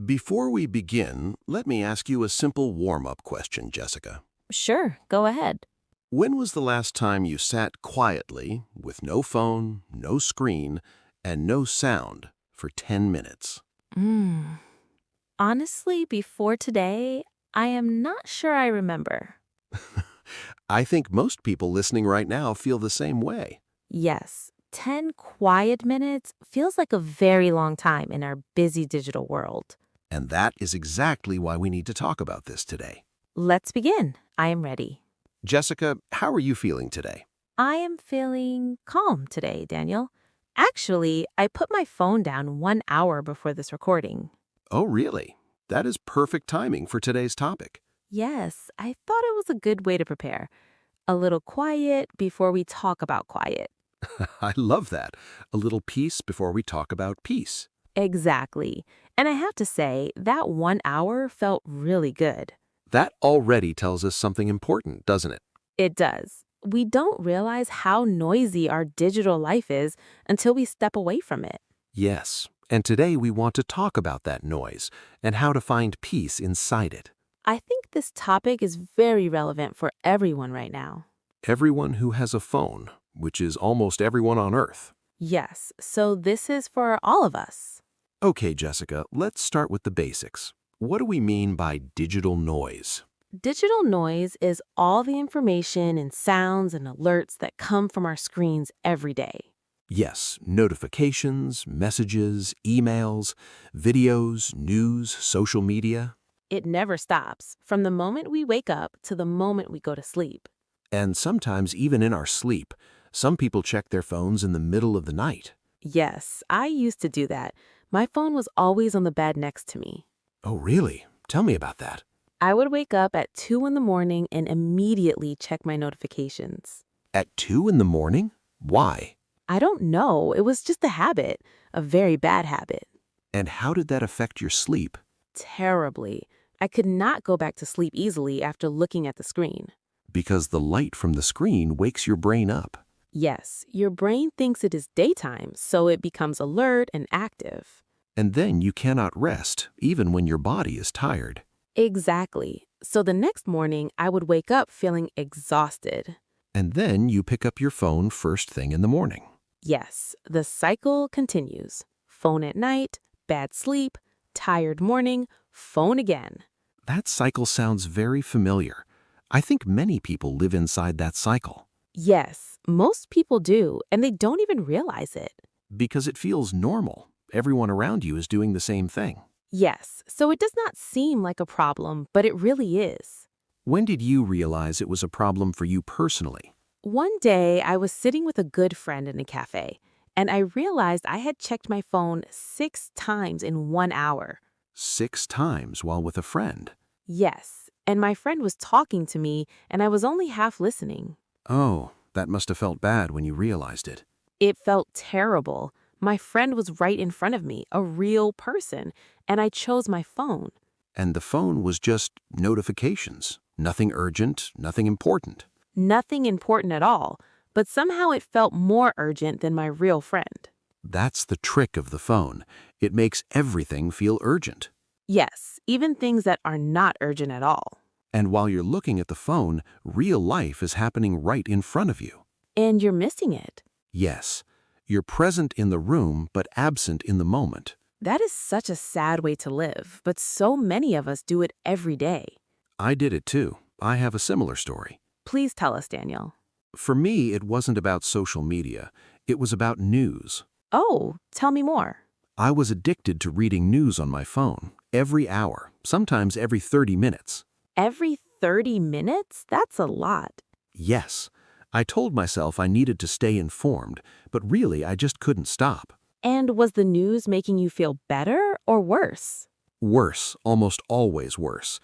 Before we begin, let me ask you a simple warm-up question, Jessica. Sure, go ahead. When was the last time you sat quietly, with no phone, no screen, and no sound for 10 minutes? Mm. Honestly, before today, I am not sure I remember. I think most people listening right now feel the same way. Yes, 10 quiet minutes feels like a very long time in our busy digital world. And that is exactly why we need to talk about this today. Let's begin. I am ready. Jessica, how are you feeling today? I am feeling calm today, Daniel. Actually, I put my phone down 1 hour before this recording. Oh, really? That is perfect timing for today's topic. Yes, I thought it was a good way to prepare. A little quiet before we talk about quiet. I love that. A little peace before we talk about peace. Exactly. And I have to say, that 1 hour felt really good. That already tells us something important, doesn't it? It does. We don't realize how noisy our digital life is until we step away from it. Yes, and today we want to talk about that noise and how to find peace inside it. I think this topic is very relevant for everyone right now. Everyone who has a phone, which is almost everyone on Earth. Yes, so this is for all of us. Okay, Jessica, let's start with the basics. What do we mean by digital noise? Digital noise is all the information and sounds and alerts that come from our screens every day. Yes, notifications, messages, emails, videos, news, social media. It never stops, from the moment we wake up to the moment we go to sleep. And sometimes even in our sleep, some people check their phones in the middle of the night. Yes, I used to do that. My phone was always on the bed next to me. Oh, really? Tell me about that. I would wake up at 2 in the morning and immediately check my notifications. At 2 in the morning? Why? I don't know, it was just a habit, a very bad habit. And how did that affect your sleep? Terribly. I could not go back to sleep easily after looking at the screen. Because the light from the screen wakes your brain up. Yes, your brain thinks it is daytime, so it becomes alert and active. And then you cannot rest, even when your body is tired. Exactly. So the next morning, I would wake up feeling exhausted. And then you pick up your phone first thing in the morning. Yes, the cycle continues. Phone at night, bad sleep, tired morning, phone again. That cycle sounds very familiar. I think many people live inside that cycle. Yes, most people do, and they don't even realize it. Because it feels normal. Everyone around you is doing the same thing. Yes, so it does not seem like a problem, but it really is. When did you realize it was a problem for you personally? One day, I was sitting with a good friend in a cafe, and I realized I had checked my phone 6 times in 1 hour. 6 times while with a friend. Yes, and my friend was talking to me, and I was only half listening. Oh, that must have felt bad when you realized it. It felt terrible. My friend was right in front of me, a real person, and I chose my phone. And the phone was just notifications. Nothing urgent, nothing important. Nothing important at all, but somehow it felt more urgent than my real friend. That's the trick of the phone. It makes everything feel urgent. Yes, even things that are not urgent at all. And while you're looking at the phone, real life is happening right in front of you. And you're missing it. Yes, you're present in the room but absent in the moment. That is such a sad way to live, but so many of us do it every day. I did it too. I have a similar story. Please tell us, Daniel. For me, it wasn't about social media. It was about news. Oh, tell me more. I was addicted to reading news on my phone every hour, sometimes every 30 minutes. Every 30 minutes? That's a lot. Yes, I told myself I needed to stay informed, but really I just couldn't stop. And was the news making you feel better or worse? Worse, almost always worse.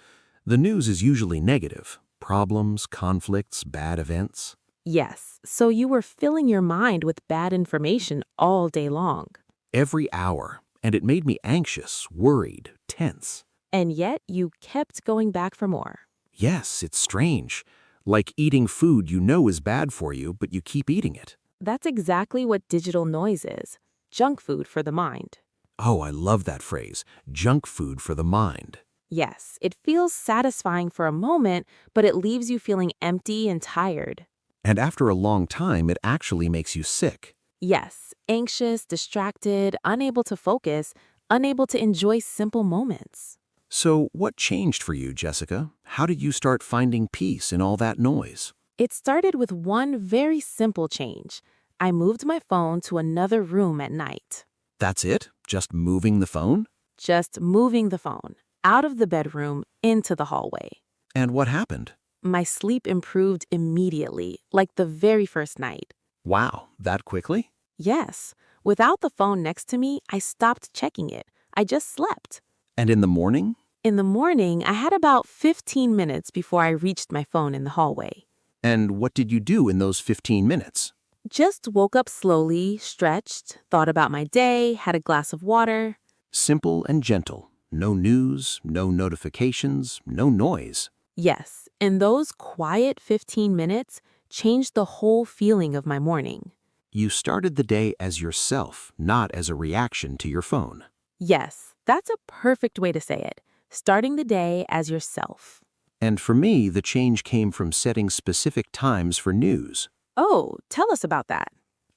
The news is usually negative. Problems, conflicts, bad events. Yes, so you were filling your mind with bad information all day long. Every hour, and it made me anxious, worried, tense. And yet you kept going back for more. Yes, it's strange. Like eating food you know is bad for you, but you keep eating it. That's exactly what digital noise is. Junk food for the mind. Oh, I love that phrase. Junk food for the mind. Yes, it feels satisfying for a moment, but it leaves you feeling empty and tired. And after a long time, it actually makes you sick. Yes, anxious, distracted, unable to focus, unable to enjoy simple moments. So, what changed for you, Jessica? How did you start finding peace in all that noise? It started with one very simple change. I moved my phone to another room at night. That's it? Just moving the phone? Just moving the phone out of the bedroom into the hallway. And what happened? My sleep improved immediately, like the very first night. Wow, that quickly? Yes, without the phone next to me, I stopped checking it. I just slept. And in the morning? In the morning, I had about 15 minutes before I reached my phone in the hallway. And what did you do in those 15 minutes? Just woke up slowly, stretched, thought about my day, had a glass of water. Simple and gentle. No news, no notifications, no noise. Yes, and those quiet 15 minutes changed the whole feeling of my morning. You started the day as yourself, not as a reaction to your phone. Yes, that's a perfect way to say it. Starting the day as yourself. And for me, the change came from setting specific times for news. Oh, tell us about that.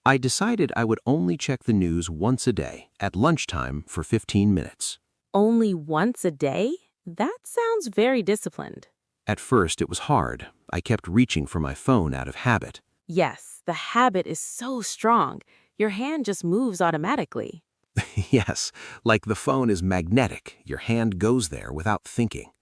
I decided I would only check the news once a day, at lunchtime for 15 minutes. Only once a day? That sounds very disciplined. At first, it was hard. I kept reaching for my phone out of habit. Yes, the habit is so strong. Your hand just moves automatically. Yes, like the phone is magnetic. Your hand goes there without thinking.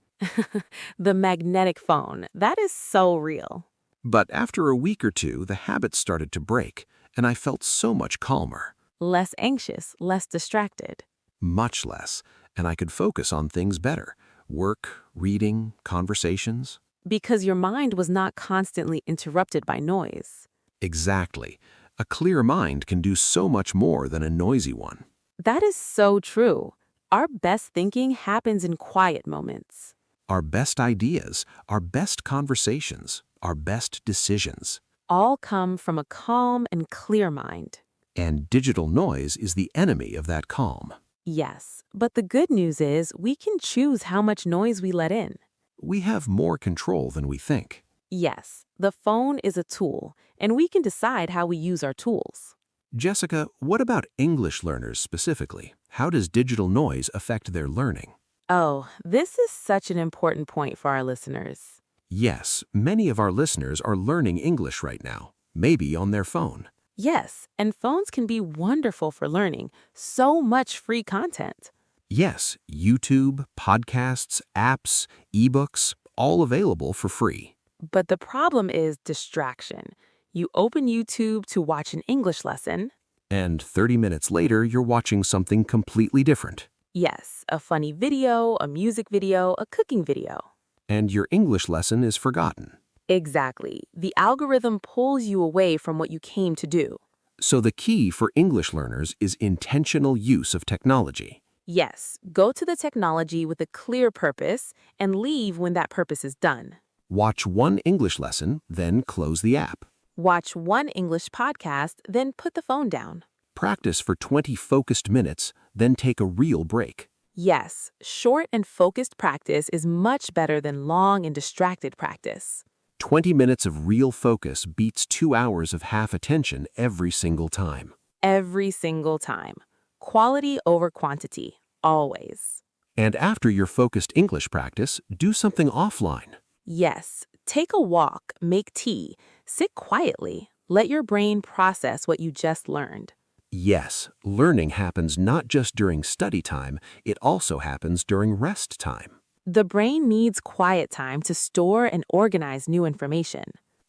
The magnetic phone, that is so real. But after a week or two, the habit started to break, and I felt so much calmer. Less anxious, less distracted. Much less, and I could focus on things better. Work, reading, conversations. Because your mind was not constantly interrupted by noise. Exactly. A clear mind can do so much more than a noisy one. That is so true. Our best thinking happens in quiet moments. Our best ideas, our best conversations, our best decisions. All come from a calm and clear mind. And digital noise is the enemy of that calm. Yes, but the good news is we can choose how much noise we let in. We have more control than we think. Yes, the phone is a tool, and we can decide how we use our tools. Jessica, what about English learners specifically? How does digital noise affect their learning? Oh, this is such an important point for our listeners. Yes, many of our listeners are learning English right now, maybe on their phone. Yes, and phones can be wonderful for learning. So much free content. Yes, YouTube, podcasts, apps, ebooks, all available for free. But the problem is distraction. You open YouTube to watch an English lesson. And 30 minutes later, you're watching something completely different. Yes, a funny video, a music video, a cooking video. And your English lesson is forgotten. Exactly. The algorithm pulls you away from what you came to do. So the key for English learners is intentional use of technology. Yes, go to the technology with a clear purpose and leave when that purpose is done. Watch one English lesson, then close the app. Watch one English podcast, then put the phone down. Practice for 20 focused minutes, then take a real break. Yes, short and focused practice is much better than long and distracted practice. 20 minutes of real focus beats 2 hours of half attention every single time. Every single time. Quality over quantity, always. And after your focused English practice, do something offline. Yes, take a walk, make tea, sit quietly, let your brain process what you just learned. Yes, learning happens not just during study time, it also happens during rest time. The brain needs quiet time to store and organize new information.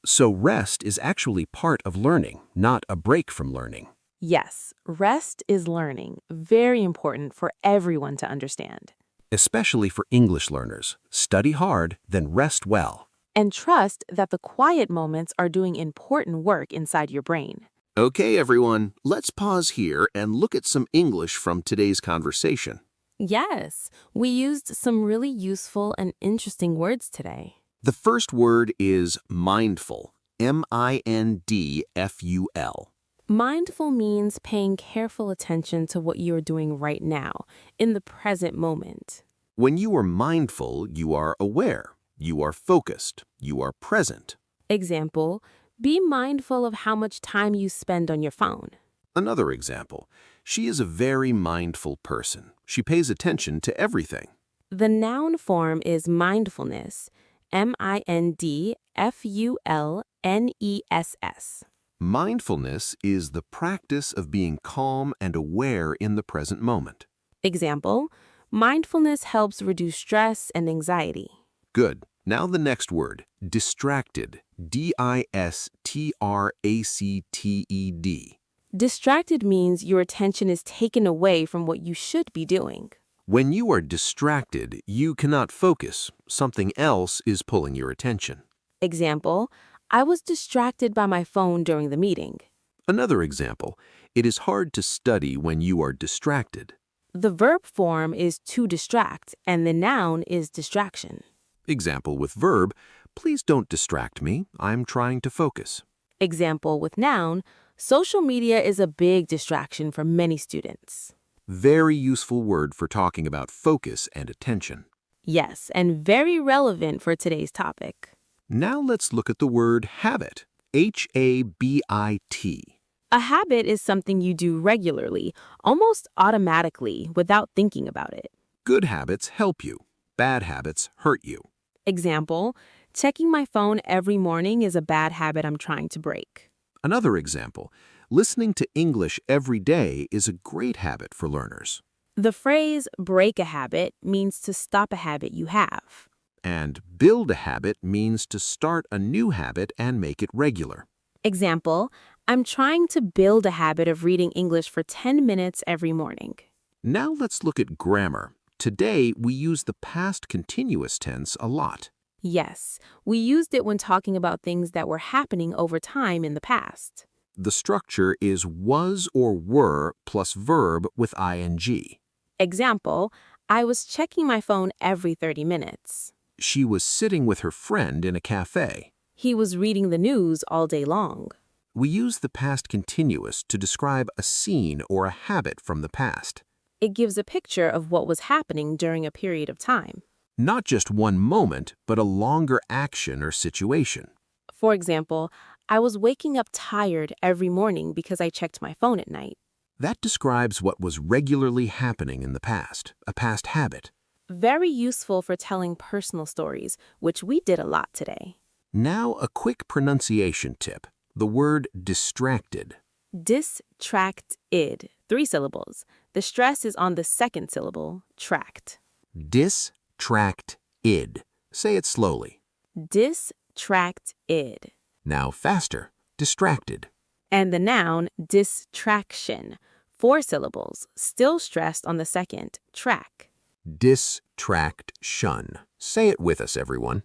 So rest is actually part of learning, not a break from learning. Yes, rest is learning, very important for everyone to understand. Especially for English learners. Study hard, then rest well. And trust that the quiet moments are doing important work inside your brain. Okay, everyone, let's pause here and look at some English from today's conversation. Yes, we used some really useful and interesting words today. The first word is mindful, M-I-N-D-F-U-L. Mindful means paying careful attention to what you are doing right now, in the present moment. When you are mindful, you are aware, you are focused, you are present. Example, be mindful of how much time you spend on your phone. Another example, she is a very mindful person. She pays attention to everything. The noun form is mindfulness, mindfulness. Mindfulness is the practice of being calm and aware in the present moment. Example, mindfulness helps reduce stress and anxiety. Good. Now the next word, distracted. Distracted. Distracted means your attention is taken away from what you should be doing. When you are distracted, you cannot focus. Something else is pulling your attention. Example, I was distracted by my phone during the meeting. Another example, it is hard to study when you are distracted. The verb form is to distract, and the noun is distraction. Example with verb, please don't distract me. I'm trying to focus. Example with noun, social media is a big distraction for many students. Very useful word for talking about focus and attention. Yes, and very relevant for today's topic. Now let's look at the word habit. Habit. A habit is something you do regularly, almost automatically, without thinking about it. Good habits help you. Bad habits hurt you. Example, checking my phone every morning is a bad habit I'm trying to break. Another example, listening to English every day is a great habit for learners. The phrase break a habit means to stop a habit you have. And build a habit means to start a new habit and make it regular. Example, I'm trying to build a habit of reading English for 10 minutes every morning. Now let's look at grammar. Today, we use the past continuous tense a lot. Yes, we used it when talking about things that were happening over time in the past. The structure is was or were plus verb with ing. Example, I was checking my phone every 30 minutes. She was sitting with her friend in a cafe. He was reading the news all day long. We use the past continuous to describe a scene or a habit from the past. It gives a picture of what was happening during a period of time. Not just one moment, but a longer action or situation. For example, I was waking up tired every morning because I checked my phone at night. That describes what was regularly happening in the past, a past habit. Very useful for telling personal stories, which we did a lot today. Now a quick pronunciation tip. The word distracted. Distracted, 3 syllables. The stress is on the second syllable, tract. Distracted. Say it slowly. Distracted. Now faster. Distracted. And the noun, distraction. 4 syllables, still stressed on the second, track. Distraction. Say it with us, everyone.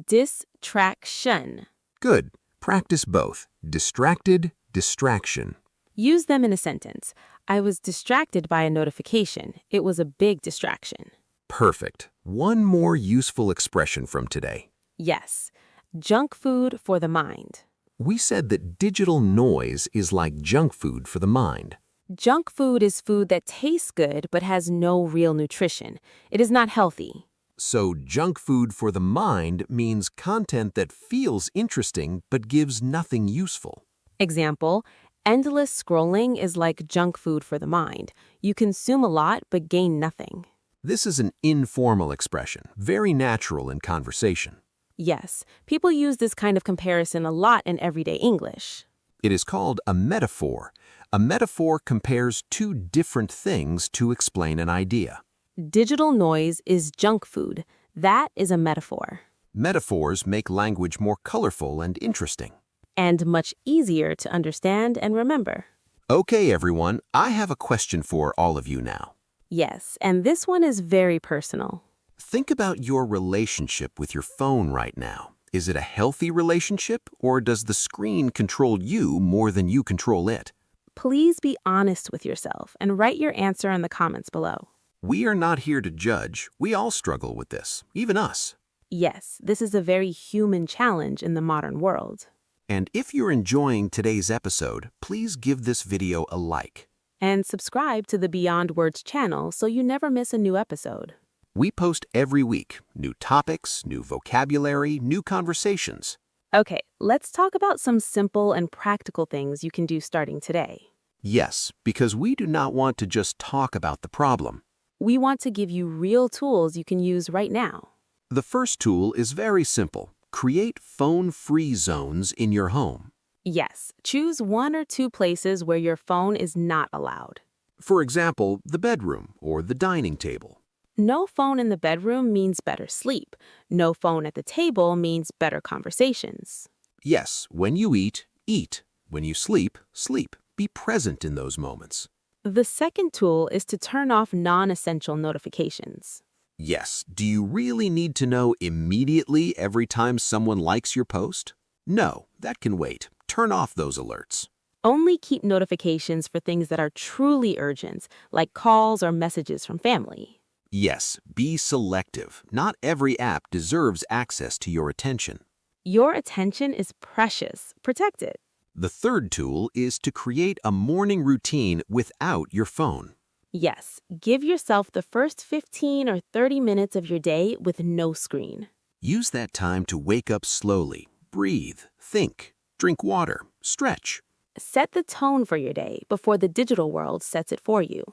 Distraction. Good. Practice both. Distracted, distraction. Use them in a sentence. I was distracted by a notification. It was a big distraction. Perfect. One more useful expression from today. Yes. Junk food for the mind. We said that digital noise is like junk food for the mind. Junk food is food that tastes good but has no real nutrition. It is not healthy. So junk food for the mind means content that feels interesting but gives nothing useful. Example, endless scrolling is like junk food for the mind. You consume a lot but gain nothing. This is an informal expression, very natural in conversation. Yes, people use this kind of comparison a lot in everyday English. It is called a metaphor. A metaphor compares two different things to explain an idea. Digital noise is junk food. That is a metaphor. Metaphors make language more colorful and interesting. And much easier to understand and remember. Okay, everyone, I have a question for all of you now. Yes, and this one is very personal. Think about your relationship with your phone right now. Is it a healthy relationship, or does the screen control you more than you control it? Please be honest with yourself and write your answer in the comments below. We are not here to judge. We all struggle with this, even us. Yes, this is a very human challenge in the modern world. And if you're enjoying today's episode, please give this video a like. And subscribe to the Beyond Words channel so you never miss a new episode. We post every week, new topics, new vocabulary, new conversations. Okay, let's talk about some simple and practical things you can do starting today. Yes, because we do not want to just talk about the problem. We want to give you real tools you can use right now. The first tool is very simple. Create phone-free zones in your home. Yes, choose 1 or 2 places where your phone is not allowed. For example, the bedroom or the dining table. No phone in the bedroom means better sleep. No phone at the table means better conversations. Yes, when you eat, eat. When you sleep, sleep. Be present in those moments. The second tool is to turn off non-essential notifications. Yes, do you really need to know immediately every time someone likes your post? No, that can wait. Turn off those alerts. Only keep notifications for things that are truly urgent, like calls or messages from family. Yes, be selective. Not every app deserves access to your attention. Your attention is precious. Protect it. The third tool is to create a morning routine without your phone. Yes, give yourself the first 15 or 30 minutes of your day with no screen. Use that time to wake up slowly, breathe, think, drink water, stretch. Set the tone for your day before the digital world sets it for you.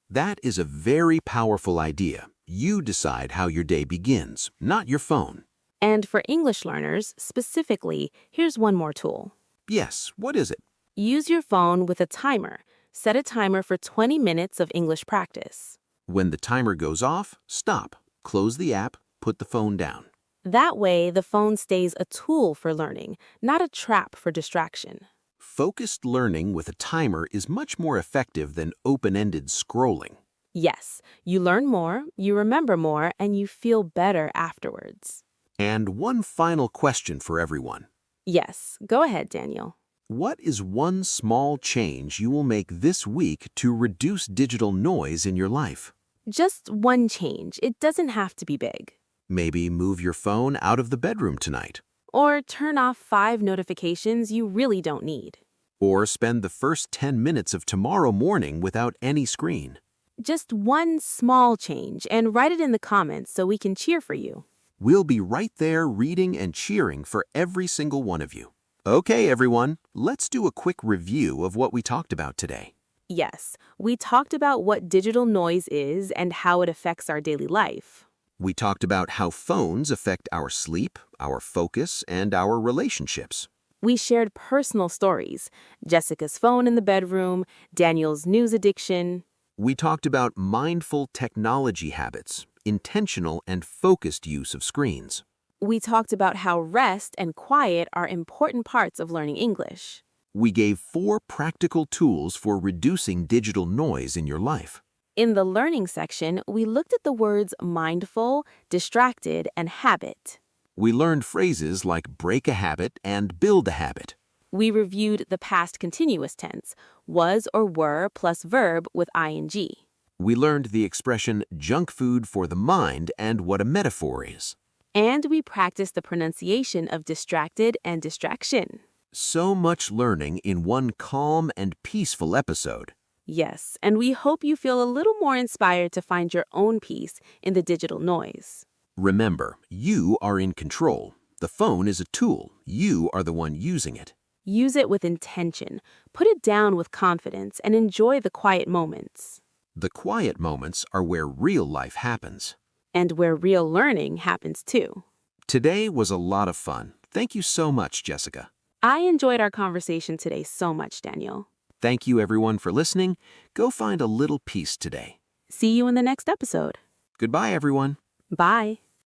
That is a very powerful idea. You decide how your day begins, not your phone. And for English learners, specifically, here's one more tool. Yes, what is it? Use your phone with a timer. Set a timer for 20 minutes of English practice. When the timer goes off, stop. Close the app, put the phone down. That way, the phone stays a tool for learning, not a trap for distraction. Focused learning with a timer is much more effective than open-ended scrolling. Yes, you learn more, you remember more, and you feel better afterwards. And one final question for everyone. Yes, go ahead, Daniel. What is one small change you will make this week to reduce digital noise in your life? Just one change. It doesn't have to be big. Maybe move your phone out of the bedroom tonight. Or turn off 5 notifications you really don't need. Or spend the first 10 minutes of tomorrow morning without any screen. Just one small change, and write it in the comments so we can cheer for you. We'll be right there reading and cheering for every single one of you. Okay, everyone, let's do a quick review of what we talked about today. Yes, we talked about what digital noise is and how it affects our daily life. We talked about how phones affect our sleep, our focus, and our relationships. We shared personal stories, Jessica's phone in the bedroom, Daniel's news addiction. We talked about mindful technology habits, intentional and focused use of screens. We talked about how rest and quiet are important parts of learning English. We gave 4 practical tools for reducing digital noise in your life. In the learning section, we looked at the words mindful, distracted, and habit. We learned phrases like break a habit and build a habit. We reviewed the past continuous tense, was or were plus verb with ing. We learned the expression junk food for the mind and what a metaphor is. And we practiced the pronunciation of distracted and distraction. So much learning in one calm and peaceful episode. Yes, and we hope you feel a little more inspired to find your own peace in the digital noise. Remember, you are in control. The phone is a tool. You are the one using it. Use it with intention, put it down with confidence, and enjoy the quiet moments. The quiet moments are where real life happens. And where real learning happens too. Today was a lot of fun. Thank you so much, Jessica. I enjoyed our conversation today so much, Daniel. Thank you, everyone, for listening. Go find a little peace today. See you in the next episode. Goodbye, everyone. Bye.